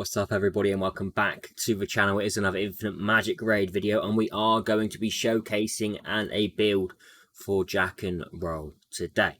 What's up everybody and welcome back to the channel. It is another Infinite Magicraid video and we are going to be showcasing a build for Jack and Roll today.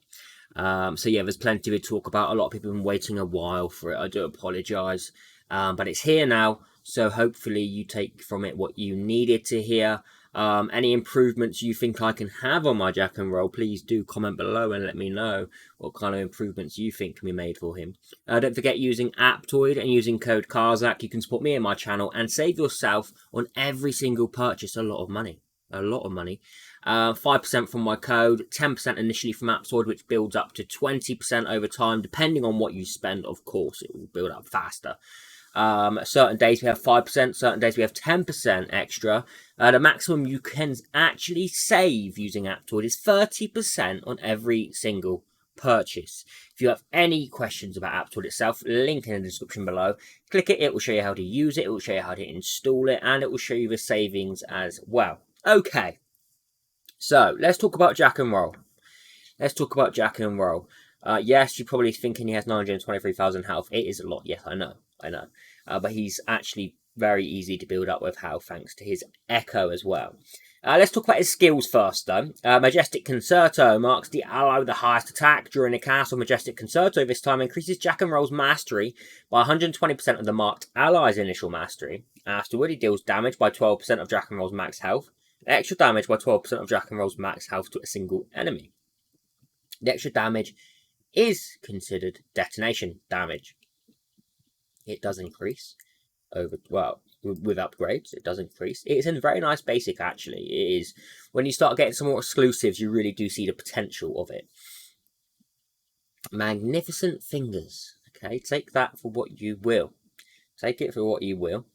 So yeah, there's plenty to talk about. A lot of people have been waiting a while for it. I do apologise, but it's here now, so hopefully you take from it what you needed to hear. Any improvements you think I can have on my Jack and Roll, please do comment below and let me know what kind of improvements you think can be made for him. Don't forget, using Aptoid and using code carzak, you can support me and my channel and save yourself on every single purchase a lot of money. 5% from my code, 10% initially from Aptoid, which builds up to 20% over time, depending on what you spend. Of course, it will build up faster. Certain days we have 5%, certain days we have 10% extra. The maximum you can actually save using Aptoid is 30% on every single purchase. If you have any questions about Aptoid itself, link in the description below. Click it, it will show you how to use it, it will show you how to install it, and it will show you the savings as well. Okay, so let's talk about Jack and Roll. Yes, you're probably thinking he has 923,000 health. It is a lot, yes, I know. But he's actually very easy to build up with health thanks to his Echo as well. Let's talk about his skills first though. Majestic Concerto marks the ally with the highest attack during a cast of Majestic Concerto. This time increases Jack and Roll's mastery by 120% of the marked ally's initial mastery. Afterward, he deals damage by 12% of Jack and Roll's max health. Extra damage by 12% of Jack and Roll's max health to a single enemy. The extra damage is considered detonation damage. It does increase with upgrades. It does increase. It's a very nice basic, actually. It is. When you start getting some more exclusives, you really do see the potential of it. Magnificent Fingers. Okay, take that for what you will. Take it for what you will.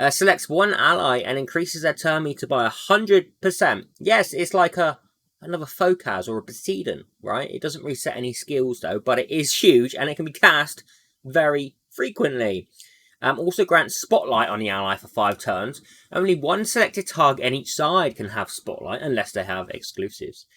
Selects one ally and increases their turn meter by 100%. Yes, it's like another Focus or a Poseidon, right? It doesn't reset any skills though, but it is huge and it can be cast very frequently. Also grants Spotlight on the ally for 5 turns. Only one selected target on each side can have Spotlight unless they have exclusives.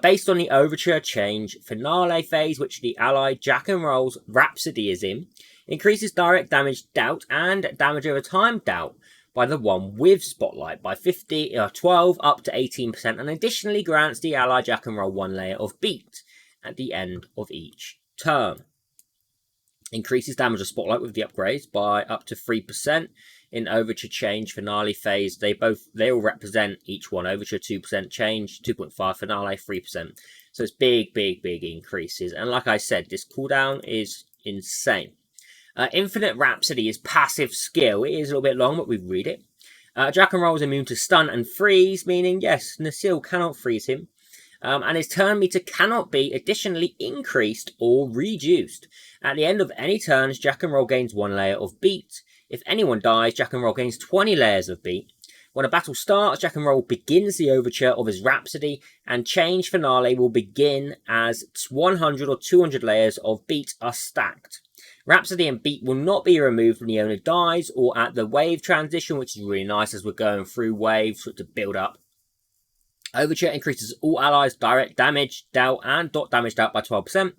Based on the Overture Change Finale phase, which the ally Jack and Roll's Rhapsody is in, increases direct damage Doubt and damage over time Doubt by the one with Spotlight by 12 up to 18%, and additionally grants the ally Jack and Roll 1 layer of Beat at the end of each turn. Increases damage of Spotlight with the upgrades by up to 3%. In Overture Change Finale phase, they all represent each one. Overture 2%, Change 2.5, Finale 3%. So it's big increases. And like I said, this cooldown is insane. Infinite Rhapsody is passive skill. It is a little bit long, but we read it. Jack and Roll is immune to stun and freeze, meaning, yes, Nasil cannot freeze him. And his turn meter cannot be additionally increased or reduced. At the end of any turns, Jack and Roll gains 1 layer of Beat. If anyone dies, Jack and Roll gains 20 layers of Beat. When a battle starts, Jack and Roll begins the overture of his Rhapsody, and Change Finale will begin as 100 or 200 layers of Beat are stacked. Rhapsody and Beat will not be removed when the owner dies or at the wave transition, which is really nice as we're going through waves to build up. Overture increases all allies' direct damage, Doubt, and dot damage Doubt by 12%.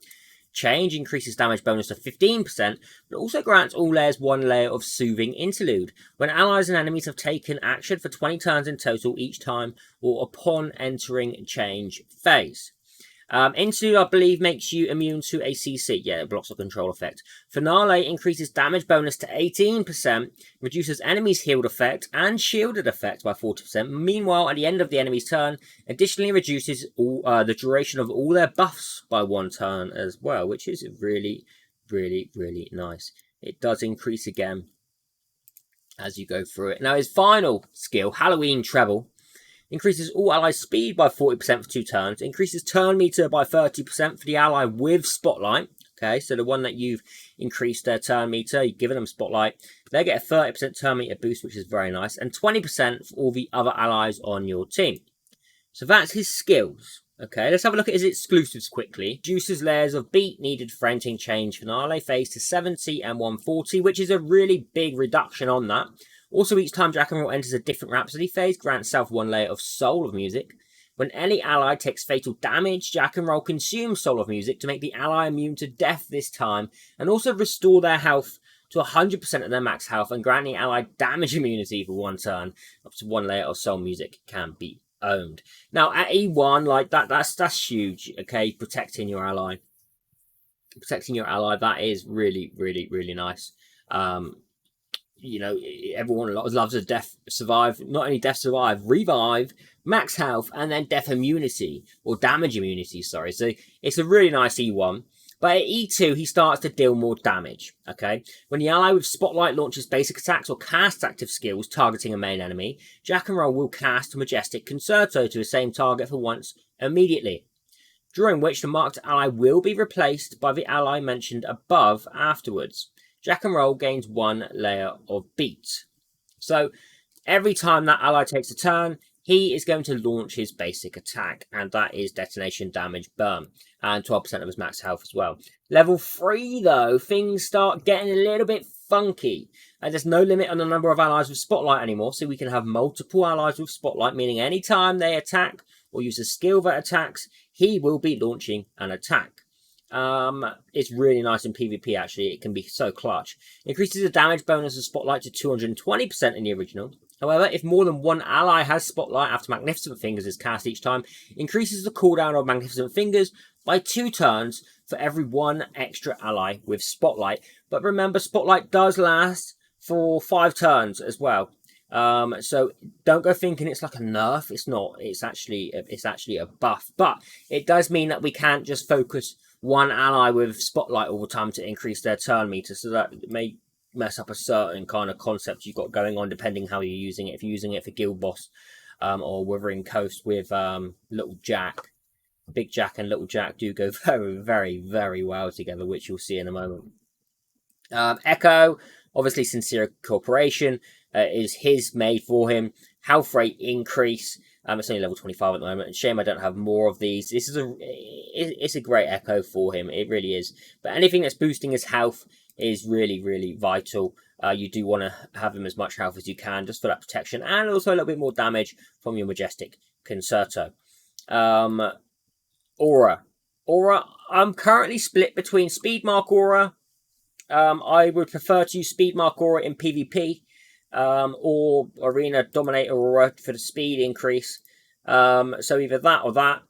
Change increases damage bonus to 15%, but also grants all layers 1 layer of Soothing Interlude when allies and enemies have taken action for 20 turns in total each time or upon entering Change phase. Interlude, I believe, makes you immune to a CC. Yeah, it blocks the control effect. Finale increases damage bonus to 18%, reduces enemies' healed effect and shielded effect by 40%. Meanwhile, at the end of the enemy's turn, additionally reduces the duration of all their buffs by 1 turn as well, which is really nice. It does increase again as you go through it. Now, his final skill, Halloween Treble, increases all allies' speed by 40% for 2 turns. Increases turn meter by 30% for the ally with Spotlight. Okay, so the one that you've increased their turn meter, you've given them Spotlight, they get a 30% turn meter boost, which is very nice. And 20% for all the other allies on your team. So that's his skills. Okay, let's have a look at his exclusives quickly. Reduces layers of Beat needed for entering Change Finale phase to 70 and 140, which is a really big reduction on that. Also, each time Jack and Roll enters a different Rhapsody phase, grants self 1 layer of Soul of Music. When any ally takes fatal damage, Jack and Roll consume Soul of Music to make the ally immune to death this time, and also restore their health to 100% of their max health, and grant the ally damage immunity for 1 turn. Up to 1 layer of Soul Music can be owned. Now at E1, like that's huge. Okay, protecting your ally, that is really, really, really nice. You know, everyone loves a death survive, not only death survive, revive, max health, and then death immunity, or damage immunity, sorry. So it's a really nice E1. But at E2, he starts to deal more damage, okay? When the ally with Spotlight launches basic attacks or casts active skills targeting a main enemy, Jack and Roll will cast Majestic Concerto to the same target for once immediately, during which the marked ally will be replaced by the ally mentioned above afterwards. Jack and Roll gains 1 layer of beat. So every time that ally takes a turn, he is going to launch his basic attack, and that is Detonation Damage Burn, and 12% of his max health as well. Level 3, though, things start getting a little bit funky. There's no limit on the number of allies with Spotlight anymore, so we can have multiple allies with Spotlight, meaning any time they attack or use a skill that attacks, he will be launching an attack. It's really nice in PvP, actually. It can be so clutch. Increases the damage bonus of Spotlight to 220% in the original. However, if more than 1 ally has Spotlight after Magnificent Fingers is cast each time, increases the cooldown of Magnificent Fingers by 2 turns for every 1 extra ally with Spotlight. But remember, Spotlight does last for 5 turns as well. So don't go thinking it's like a nerf. It's not. It's actually a buff. But it does mean that we can't just focus 1 ally with Spotlight all the time to increase their turn meter. So that may mess up a certain kind of concept you've got going on, depending how you're using it. If you're using it for Guild Boss or Wuthering Coast with Little Jack, Big Jack and Little Jack do go very, very, very well together, which you'll see in a moment. Echo, obviously Sincere Corporation, is his made for him. Health rate increase. It's only level 25 at the moment. Shame I don't have more of these. This is it's a great Echo for him. It really is. But anything that's boosting his health is really, really vital. You do want to have him as much health as you can, just for that protection, and also a little bit more damage from your Majestic Concerto. Aura. I'm currently split between Speedmark Aura. I would prefer to use Speedmark Aura in PvP. Or Arena Dominator Aura for the speed increase. So either that or that.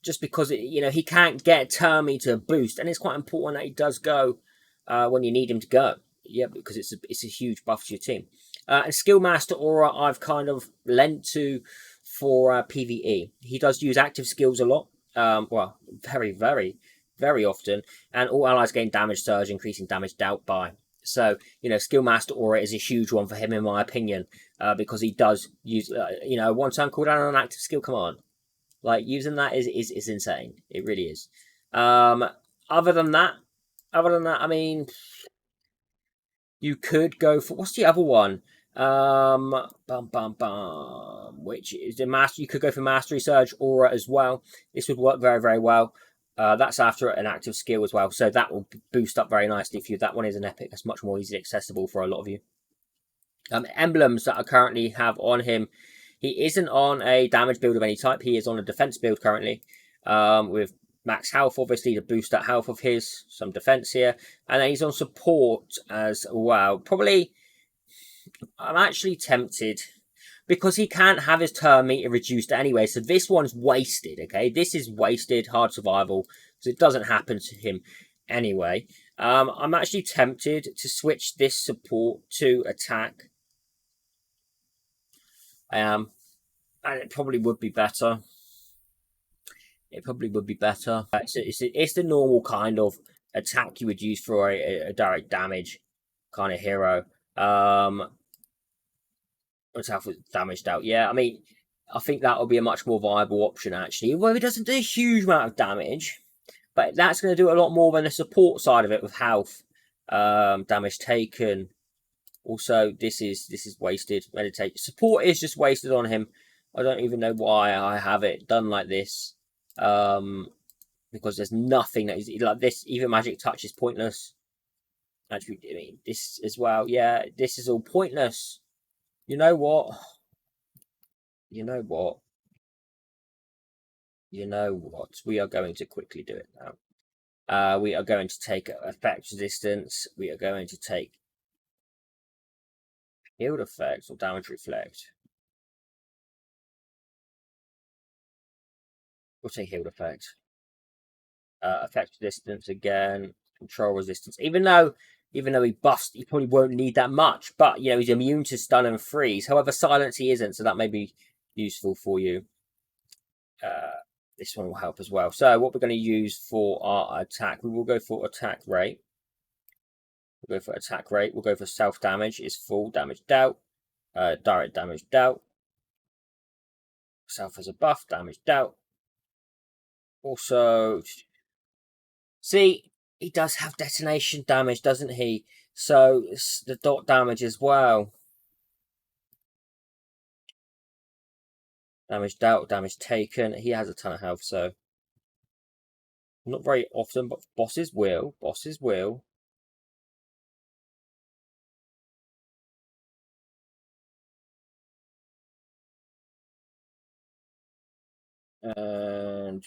Just because he can't get turn meter boost, and it's quite important that he does go when you need him to go. Yeah, because it's a huge buff to your team. And Skillmaster Aura, I've kind of lent to for PvE. He does use active skills a lot. Well, very, very, very often, and all allies gain damage surge, increasing damage dealt by. So, Skillmaster Aura is a huge one for him, in my opinion, because he does use, 1 turn cooldown on an active skill. Come on. Like, using that is insane. It really is. Other than that, I mean, you could go for, what's the other one? Which is the master. You could go for Mastery Surge Aura as well. This would work very, very well. That's after an active skill as well, so that will boost up very nicely for you. That one is an epic. That's much more easily accessible for a lot of you. Emblems that I currently have on him. He isn't on a damage build of any type. He is on a defense build currently, with max health, obviously, to boost that health of his. Some defense here. And then he's on support as well. Probably, I'm actually tempted, because he can't have his turn meter reduced anyway. So this one's wasted, okay? This is wasted, hard survival, because it doesn't happen to him anyway. I'm actually tempted to switch this support to attack. And it probably would be better. It's the normal kind of attack you would use for a direct damage kind of hero. Himself was damaged out. Yeah, I mean, I think that would be a much more viable option, actually. Well, it doesn't do a huge amount of damage, but that's going to do a lot more than the support side of it with health, damage taken. Also, this is wasted. Meditate. Support is just wasted on him. I don't even know why I have it done like this. Because there's nothing that is like this. Even Magic Touch is pointless. Actually, I mean, this as well. Yeah, this is all pointless. You know what? You know what? We are going to quickly do it now. We are going to take effect resistance. We are going to take healed effect or damage reflect. We'll take healed effect. Effect resistance again. Control resistance. Even though he buffs, he probably won't need that much. But you know, he's immune to stun and freeze. However, silence he isn't, so that may be useful for you. This one will help as well. So what we're going to use for our attack, we will go for attack rate. We'll go for attack rate. We'll go for self damage is full damage dealt. Direct damage dealt. Self as a buff, damage dealt. Also, see, he does have detonation damage, doesn't he? So it's the dot damage as well. Damage dealt, damage taken. He has a ton of health, so not very often, but bosses will. Bosses will. And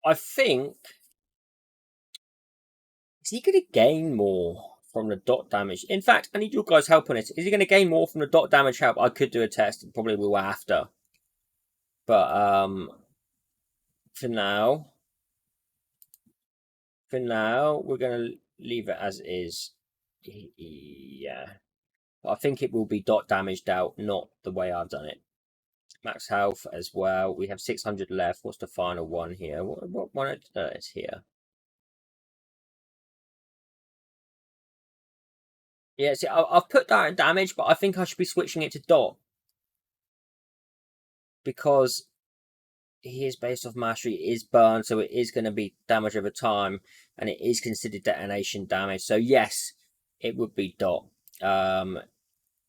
I think, is he going to gain more from the dot damage? In fact, I need your guys' help on it. Is he going to gain more from the dot damage help? I could do a test. Probably will after. But for now, we're going to leave it as is. Yeah. I think it will be dot damaged out, not the way I've done it. Max health as well. We have 600 left. What's the final one here? What one is here? Yeah, see, I've put direct damage, but I think I should be switching it to dot. Because he is based off mastery, it is burn, so it is going to be damage over time, and it is considered detonation damage. So yes, it would be dot.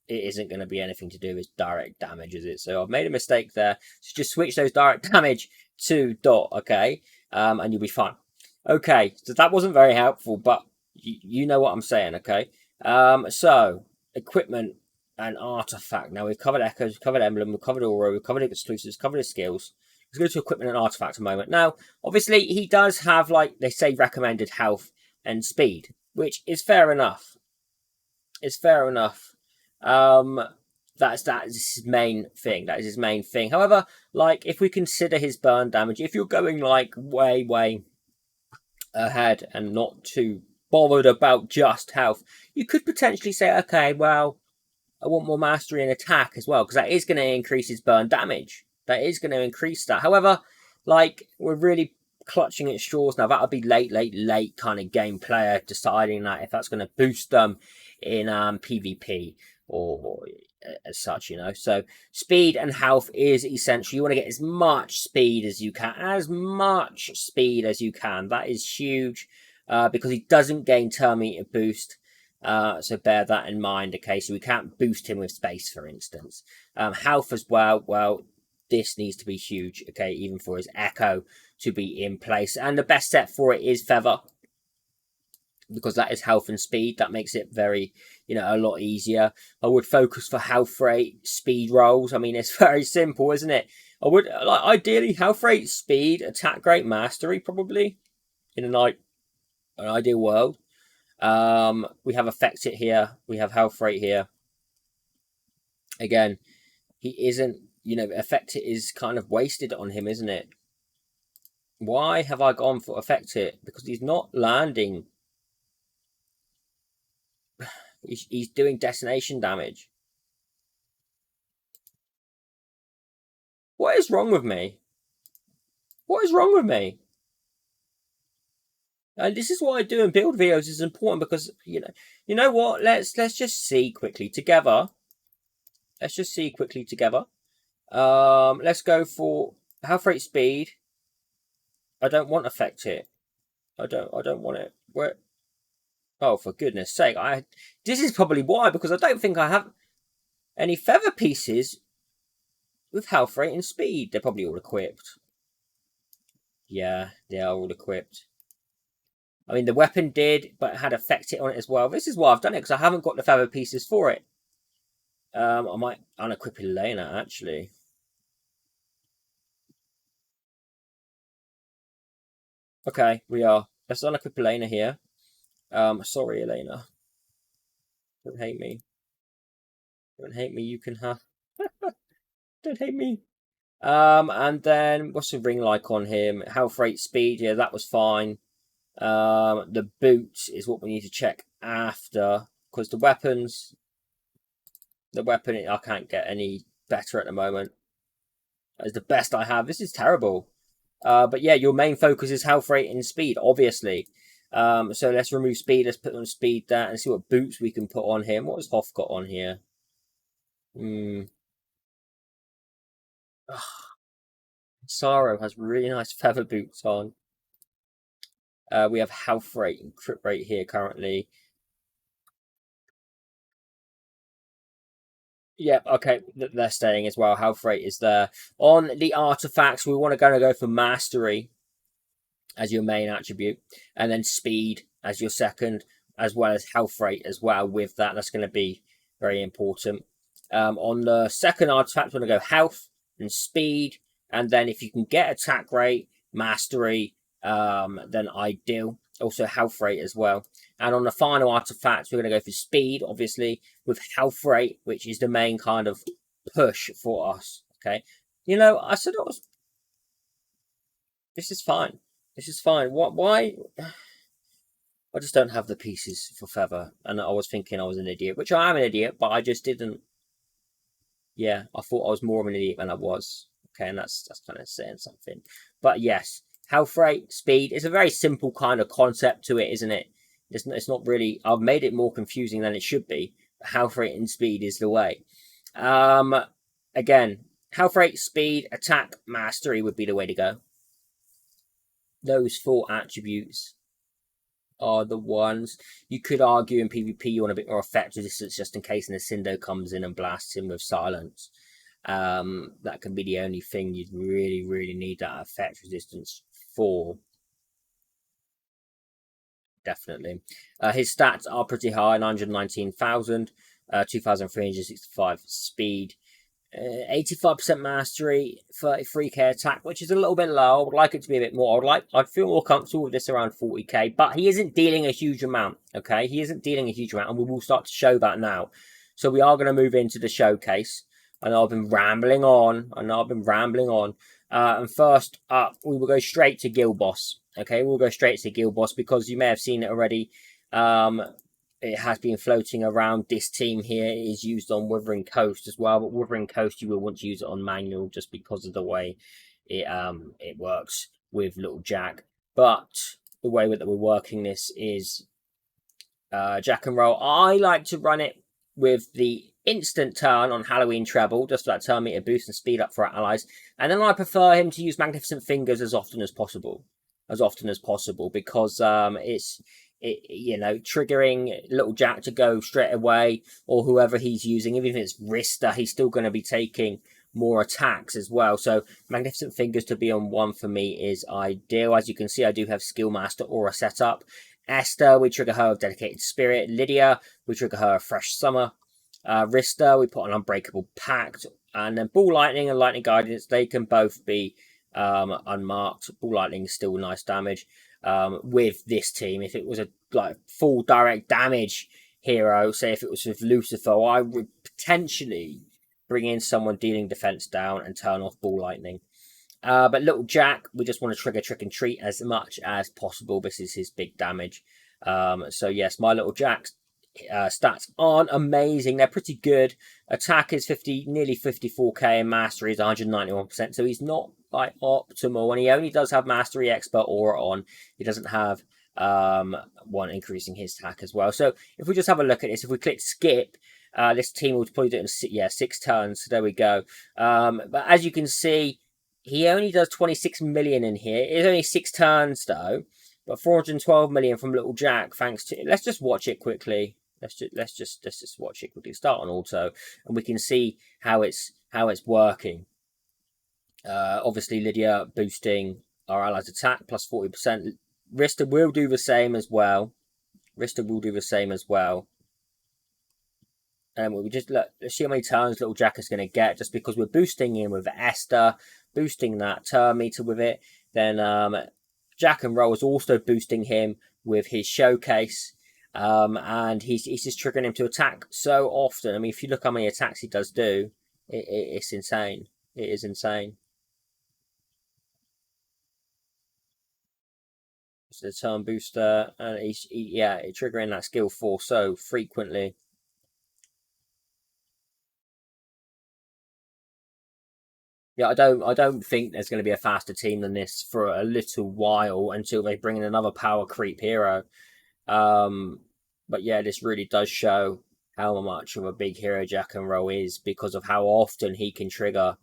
It isn't going to be anything to do with direct damage, is it? So I've made a mistake there. So just switch those direct damage to dot, okay? And you'll be fine. Okay, so that wasn't very helpful, but you know what I'm saying, okay? So equipment and artifact. Now we've covered echoes, we've covered emblem, we've covered aura, we've covered exclusives, covered his skills. Let's go to equipment and artifact a moment. Now, obviously, he does have, like they say, recommended health and speed, which is fair enough. It's fair enough. That's his main thing. That is his main thing. However, like if we consider his burn damage, if you're going like way ahead and not too bothered about just health, you could potentially say, okay, well, I want more mastery and attack as well, because that is going to increase his burn damage. That is going to increase that. However, like we're really clutching at straws now. That would be late kind of game player deciding that if that's going to boost them in PvP or as such, you know. So speed and health is essential. You want to get as much speed as you can. That is huge because he doesn't gain turn meter boost. So bear that in mind, okay? So we can't boost him with space, for instance. Health as well. Well, this needs to be huge, okay? Even for his echo to be in place. And the best set for it is feather, because that is health and speed. That makes it very, a lot easier. I would focus for health rate, speed rolls. I mean, it's very simple, isn't it? I would, like, ideally, health rate, speed, attack rate, mastery, probably, in an ideal world. We have affect it here. We have health rate here. Again, he isn't, affect it is kind of wasted on him, isn't it? Why have I gone for affect it? Because he's not landing. He's doing destination damage. What is wrong with me? What is wrong with me? And this is why doing build videos is important, because you know what? Let's just see quickly together. Let's just see quickly together. Let's go for health rate, speed. I don't want affect it. I don't want it. Where? Oh, for goodness sake! This is probably why, because I don't think I have any feather pieces with health rate and speed. They're probably all equipped. Yeah, they are all equipped. I mean, the weapon did, but it had affect it on it as well. This is why I've done it, because I haven't got the feather pieces for it. I might unequip Elena, actually. Okay, we are. Let's unequip Elena here. Sorry, Elena. Don't hate me. Don't hate me. You can have. Don't hate me. And then what's the ring like on him? Health rate, speed. Yeah, that was fine. The boots is what we need to check after, because the weapon I can't get any better at the moment. It's the best I have. This is terrible. But yeah, your main focus is health rate and speed, obviously. So let's remove speed. Let's put on speed there and see what boots we can put on him. What has Hoff got on here? Sorrow has really nice feather boots on. We have health rate and crit rate here currently. Yep, okay, they're staying as well. Health rate is there. On the artifacts, we want to go for mastery as your main attribute, and then speed as your second, as well as health rate as well. With that, that's going to be very important. On the second artifact, we're going to go health and speed, and then if you can get attack rate, mastery, then ideal. Also health rate as well. And on the final artifact, we're going to go for speed, obviously, with health rate, which is the main kind of push for us. Okay. You know, I said it was. This is fine. This is fine. What? Why? I just don't have the pieces for feather, and I was thinking I was an idiot, which I am an idiot, but I just didn't. Yeah, I thought I was more of an idiot than I was. Okay, and that's kind of saying something. But yes, health rate, speed. It's a very simple kind of concept to it, isn't it? It's not really. I've made it more confusing than it should be. Health rate and speed is the way. Um, Again, health rate, speed, attack, mastery would be the way to go. Those four attributes are the ones. You could argue in PvP you want a bit more effect resistance just in case Nintendo comes in and blasts him with silence. That can be the only thing you'd really need that effect resistance for. Definitely. His stats are pretty high, 919,000, 2,365 speed, 85% mastery, 33k attack, which is a little bit low. I would like it to be a bit more. I'd feel more comfortable with this around 40k, but he isn't dealing a huge amount. Okay, he isn't dealing a huge amount, and we will start to show that now. So we are going to move into the showcase. I know I've been rambling on. And first up, we will go straight to Guild Boss. Okay, we'll go straight to Guild Boss because you may have seen it already. It has been floating around. This team here is used on Wuthering Coast as well, but Wuthering Coast you will want to use it on manual just because of the way it works with Little Jack. But the way that we're working this is Jack and Roll. I like to run it with the instant turn on Halloween Treble, just for that turn meter boost and speed up for our allies. And then I prefer him to use Magnificent Fingers as often as possible. Because triggering Little Jack to go straight away, or whoever he's using, even if it's Rista, he's still going to be taking more attacks as well. So Magnificent Fingers to be on one for me is ideal. As you can see, I do have Skill Master Aura set up. Esther, we trigger her with Dedicated Spirit. Lydia, we trigger her with Fresh Summer. Rista, we put an Unbreakable Pact. And then Ball Lightning and Lightning Guidance, they can both be unmarked. Ball Lightning is still nice damage. With this team, if it was a full direct damage hero, say if it was with Lucifer, I would potentially bring in someone dealing defense down and turn off Ball Lightning. But Little Jack, we just want to trigger Trick and Treat as much as possible. This is his big damage. So yes, my Little Jack's stats aren't amazing. They're pretty good. Attack is nearly 54k, and Mastery is 191%. So he's not optimal, and he only does have Mastery Expert Aura on. He doesn't have one increasing his attack as well. So if we just have a look at this, if we click skip, this team will probably do it in 6 turns. So there we go. But as you can see, he only does 26 million in here. It's only 6 turns though, but 412 million from Little Jack. Thanks to let's just watch it quickly. Let's just watch it quickly. Start on auto, and we can see how it's working. Obviously, Lydia boosting our allies' attack plus 40%. Rista will do the same as well. And we just let's see how many turns Little Jack is going to get, just because we're boosting in with Esther, boosting that turn meter with it. Then Jack and Roll is also boosting him with his showcase. And he's just triggering him to attack so often. I mean, if you look how many attacks he does do, it's insane. It is insane. It's the turn booster, and he's triggering that skill 4 so frequently. Yeah, I don't think there's going to be a faster team than this for a little while until they bring in another power creep hero. But yeah, this really does show how much of a big hero Jack and Roll is because of how often he can trigger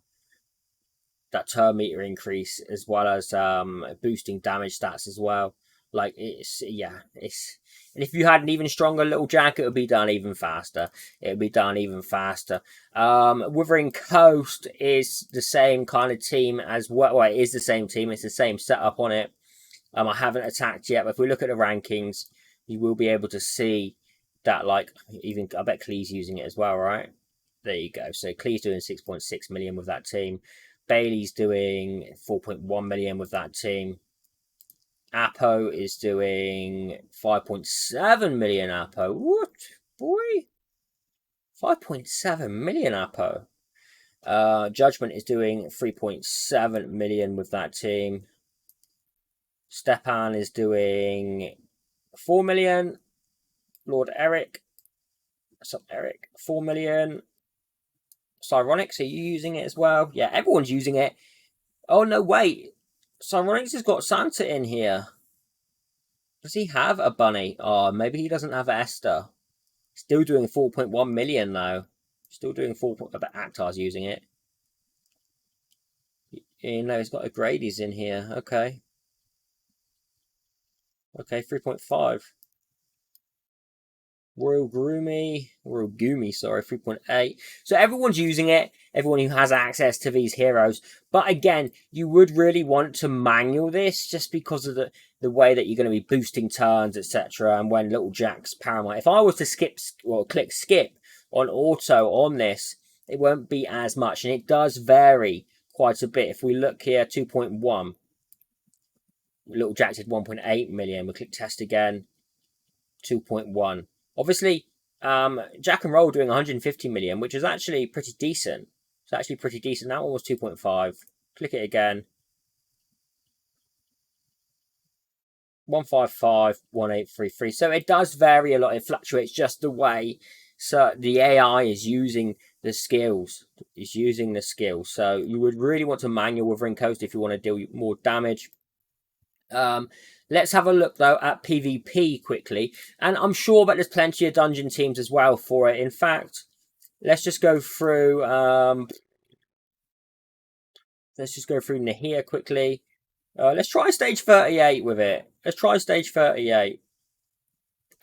that turn meter increase as well as boosting damage stats as well. Like it's and if you had an even stronger little Jack, it would be done even faster. It would be done even faster. Wuthering Coast is the same kind of team as well. It is the same team. It's the same setup on it. I haven't attacked yet, but if we look at the rankings, you will be able to see that. Like even I bet Klee's using it as well, right? There you go. So Klee's doing 6.6 million with that team. Bailey's doing 4.1 million with that team. Apo is doing 5.7 million. Apo, what boy? 5.7 million Apo. Judgment is doing 3.7 million with that team. Stepan is doing 4 million. Lord Eric, what's up, Eric? 4 million. Cyronics, are you using it as well? Yeah, everyone's using it. Oh no, wait. Cyronics has got Santa in here. Does he have a bunny? Oh, maybe he doesn't have Esther. Still doing 4.1 million though. Still doing 4. But Actar's using it. You know, he's got a Grady's in here. Okay. Okay, 3.5. Royal Goomy, sorry, 3.8. So everyone's using it, everyone who has access to these heroes. But again, you would really want to manual this just because of the way that you're going to be boosting turns, etc. And when Little Jack's Paramount. If I was to click skip on auto on this, it won't be as much. And it does vary quite a bit. If we look here, 2.1. Little Jack did 1.8 million. We click test again, 2.1. Obviously, Jack and Roll doing 150 million, which is actually pretty decent. It's actually pretty decent. That one was 2.5. Click it again. 155, 1833. So it does vary a lot. It fluctuates just the way. So the AI is using the skills. It's using the skills. So you would really want to manual Wuthering Coast if you want to deal more damage. Let's have a look though at PvP quickly, and I'm sure that there's plenty of dungeon teams as well for it. In fact, let's just go through Nahir quickly. Let's try stage 38 with it. Let's try stage 38.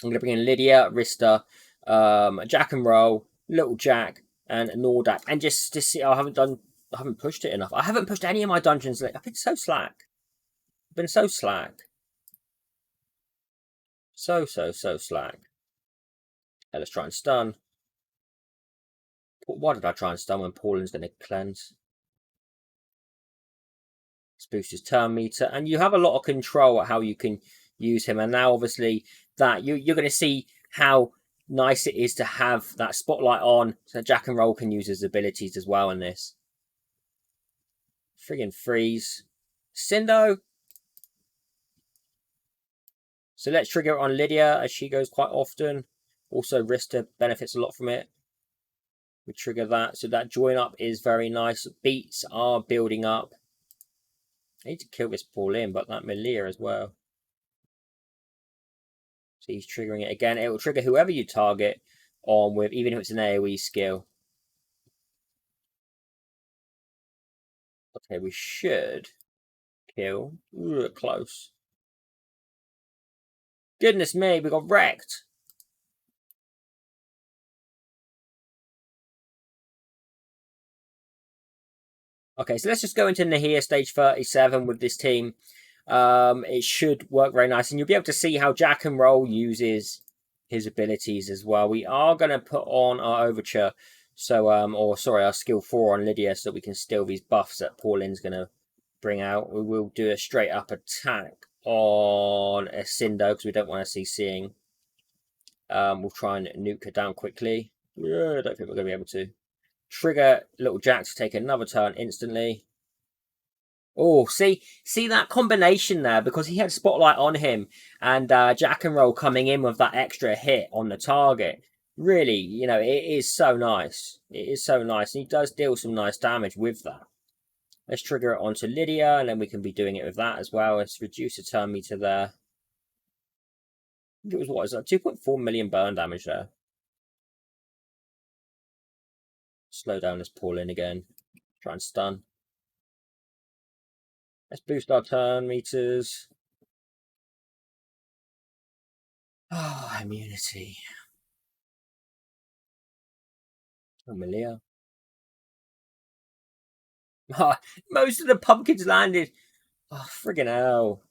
I'm gonna bring in Lydia, Rista, Jack and Roll, Little Jack, and Nordak, and just to see. I haven't pushed it enough. I haven't pushed any of my dungeons. I've been so slack. So slack. So slack. Okay, let's try and stun. Why did I try and stun when Pauline's going to cleanse? Let's boost his turn meter. And you have a lot of control at how you can use him. And now, obviously, that you're going to see how nice it is to have that spotlight on. So Jack and Roll can use his abilities as well in this. Friggin' freeze. Cindo. So let's trigger it on Lydia as she goes quite often. Also, Rista benefits a lot from it. We trigger that. So that join up is very nice. Beats are building up. I need to kill this Pauline, but that Melia as well. So he's triggering it again. It will trigger whoever you target on with, even if it's an AoE skill. Okay, we should kill. Ooh, close. Goodness me, we got wrecked. Okay, so let's just go into Nahir stage 37 with this team. It should work very nice, and you'll be able to see how Jack and Roll uses his abilities as well. We are going to put on our Overture, so our skill 4 on Lydia, so that we can steal these buffs that Pauline's going to bring out. We will do a straight up attack on a Cindo because we don't want to see seeing. We'll try and nuke her down quickly. I don't think we're going to be able to. Trigger Little Jack to take another turn instantly. Oh, see that combination there, because he had Spotlight on him and Jack and Roll coming in with that extra hit on the target. Really, you know, it is so nice. It is so nice. And he does deal some nice damage with that. Let's trigger it onto Lydia, and then we can be doing it with that as well. Let's reduce the turn meter there. I think it was, what is that, 2.4 million burn damage there. Slow down this Paulin again. Try and stun. Let's boost our turn meters. Oh, immunity. Amelia. Most of the pumpkins landed. Oh, friggin' hell.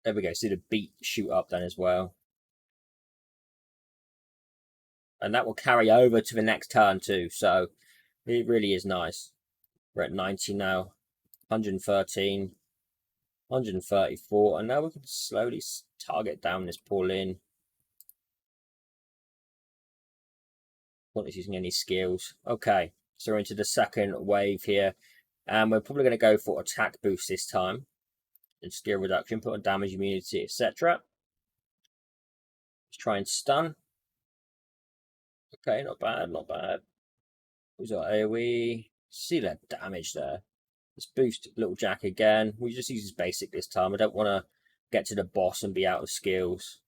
There we go. See the beat shoot up then as well. And that will carry over to the next turn too. So it really is nice. We're at 90 now. 113. 134. And now we can slowly target down this Pauline. Not using any skills. Okay. So we're into the second wave here. And we're probably going to go for attack boost this time. And skill reduction, put on damage, immunity, etc. Let's try and stun. Okay, not bad, not bad. Who's our AoE? See that damage there. Let's boost Little Jack again. We just use his basic this time. I don't want to get to the boss and be out of skills.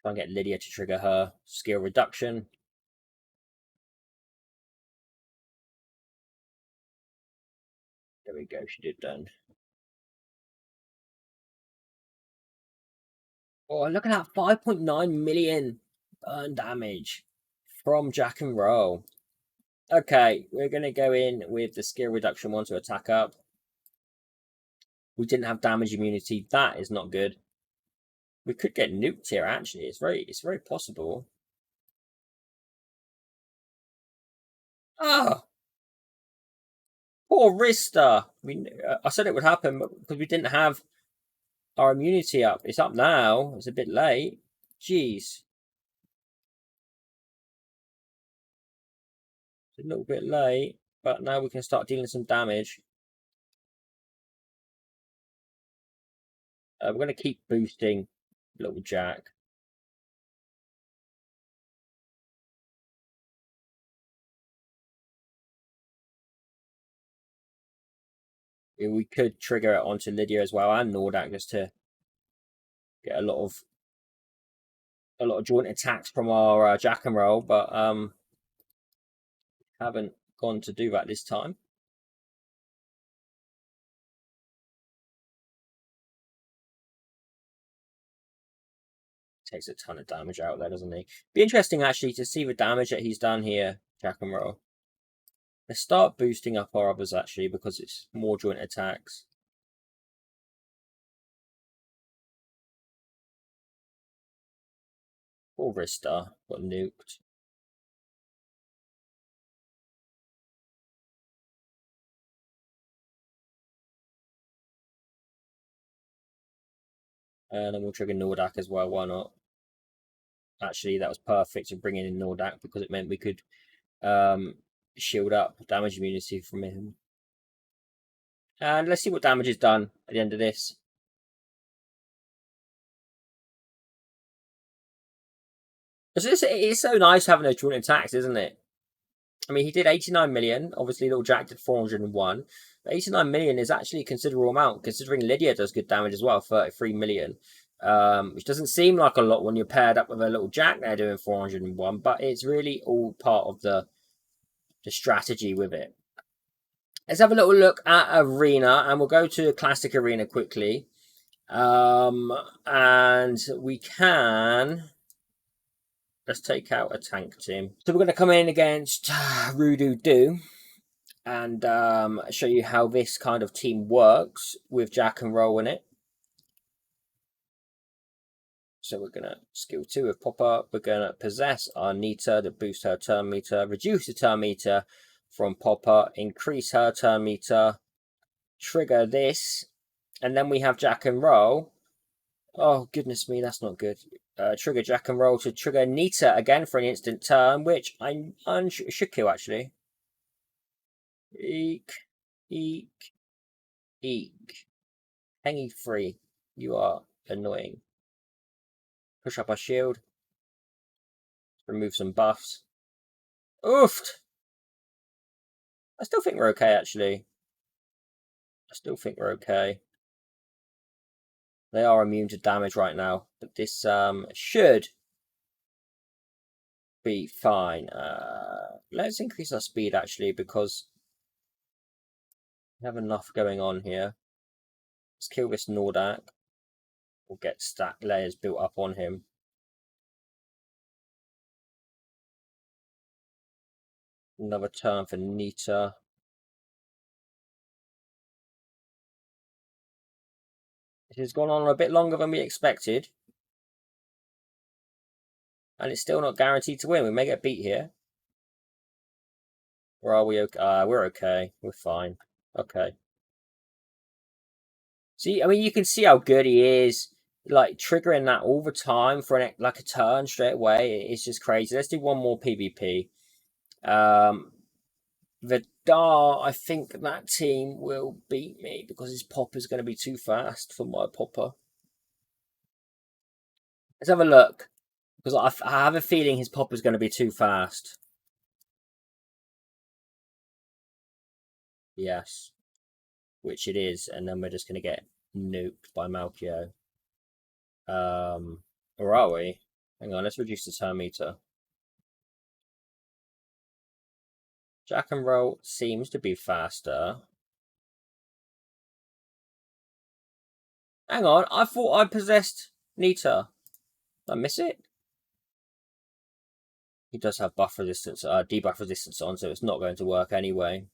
Try and get Lydia to trigger her skill reduction. There we go, she did done. Oh, look at that, 5.9 million burn damage from Jack and Roll. Okay, we're going to go in with the skill reduction one to attack up. We didn't have damage immunity. That is not good. We could get nuked here, actually. It's very possible. Oh! Poor Rista! I said it would happen because we didn't have our immunity up. It's up now. It's a bit late. Jeez. It's a little bit late, but now we can start dealing some damage. We're going to keep boosting Little Jack. We could trigger it onto Lydia as well and Nordak just to get a lot of joint attacks from our Jack and Roll, but haven't gone to do that this time. Takes a ton of damage out there, doesn't he? Be interesting actually to see the damage that he's done here, Jack and Roll. Let's start boosting up our others actually because it's more joint attacks. Poor Rista got nuked. And then we'll trigger Nordak as well, why not? Actually, that was perfect to bring in Nordak because it meant we could shield up damage immunity from him. And let's see what damage is done at the end of this. It's so nice having those joint attacks, isn't it? I mean, he did 89 million. Obviously, Little Jack did 401. But 89 million is actually a considerable amount, considering Lydia does good damage as well, 33 million. Which doesn't seem like a lot when you're paired up with a Little Jack there doing 401, but it's really all part of the strategy with it. Let's have a little look at Arena, and we'll go to Classic Arena quickly. And we can... Let's take out a tank team. So we're going to come in against Rudu Do and show you how this kind of team works with Jack and Roll in it. So we're going to skill 2 with Pop Up. We're going to possess our Nita to boost her turn meter, reduce the turn meter from Popper, increase her turn meter, trigger this, and then we have Jack and Roll. Oh, goodness me, that's not good. Trigger Jack and Roll to trigger Nita again for an instant turn, which I should kill, actually. Eek, eek, eek. Hengy free. You are annoying. Push up our shield. Remove some buffs. Oofed! I still think we're okay, actually. I still think we're okay. They are immune to damage right now, but this should be fine. Let's increase our speed, actually, because we have enough going on here. Let's kill this Nordak. We'll get stack layers built up on him. Another turn for Nita. It has gone on a bit longer than we expected. And it's still not guaranteed to win. We may get beat here. Or are we okay? We're okay. We're fine. Okay. See, I mean, you can see how good he is. Like, triggering that all the time for like a turn straight away. It's just crazy. Let's do one more PvP. Vidar, I think that team will beat me because his Popper's going to be too fast for my Popper. Let's have a look. Because I have a feeling his Popper's going to be too fast. Yes. Which it is. And then we're just going to get nuked by Malkio. Or are we? Hang on, let's reduce the turn meter. Jack and Roll seems to be faster. Hang on, I thought I possessed Nita. Did I miss it? He does have buff resistance, debuff resistance on, so it's not going to work anyway.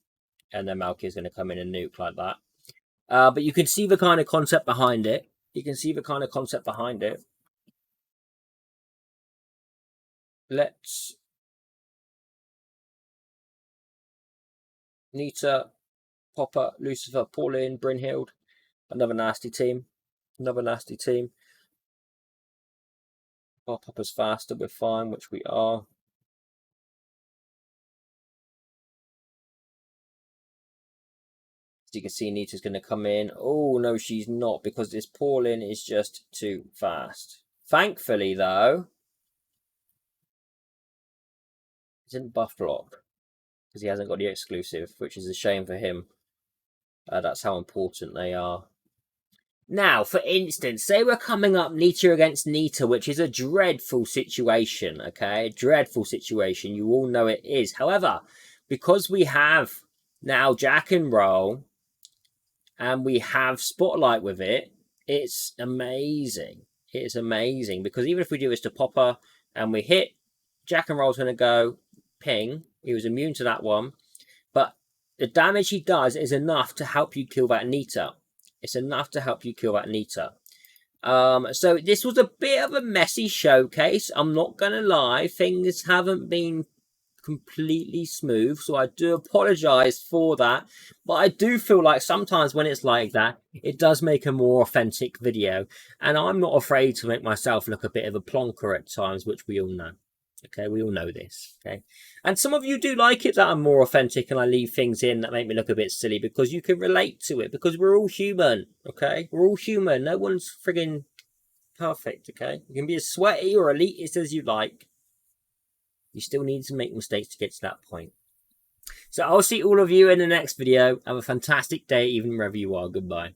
And then Malky is going to come in and nuke like that. But you can see the kind of concept behind it. You can see the kind of concept behind it. Let's Nita, Popper, Lucifer, Pauline, Brynhild. Another nasty team. Another nasty team. Oh, Popper's faster, we're fine, which we are. As you can see, Nita's going to come in. Oh, no, she's not, because this Pauline is just too fast. Thankfully, though, he didn't buff block, because he hasn't got the exclusive, which is a shame for him. That's how important they are. Now, for instance, say we're coming up Nita against Nita, which is a dreadful situation, okay? A dreadful situation. You all know it is. However, because we have now Jack and Roll, and we have Spotlight with it, it's amazing. It's amazing, because even if we do this to Popper, and we hit, Jack and Roll's going to go ping. He was immune to that one. But the damage he does is enough to help you kill that Nita. It's enough to help you kill that Nita. So this was a bit of a messy showcase. I'm not going to lie. Things haven't been completely smooth. So I do apologise for that. But I do feel like sometimes when it's like that, it does make a more authentic video. And I'm not afraid to make myself look a bit of a plonker at times, which we all know. Okay, we all know this, okay? And some of you do like it that I'm more authentic and I leave things in that make me look a bit silly because you can relate to it, because we're all human, okay? We're all human. No one's friggin' perfect, okay? You can be as sweaty or elitist as you like. You still need to make mistakes to get to that point. So I'll see all of you in the next video. Have a fantastic day, even wherever you are. Goodbye.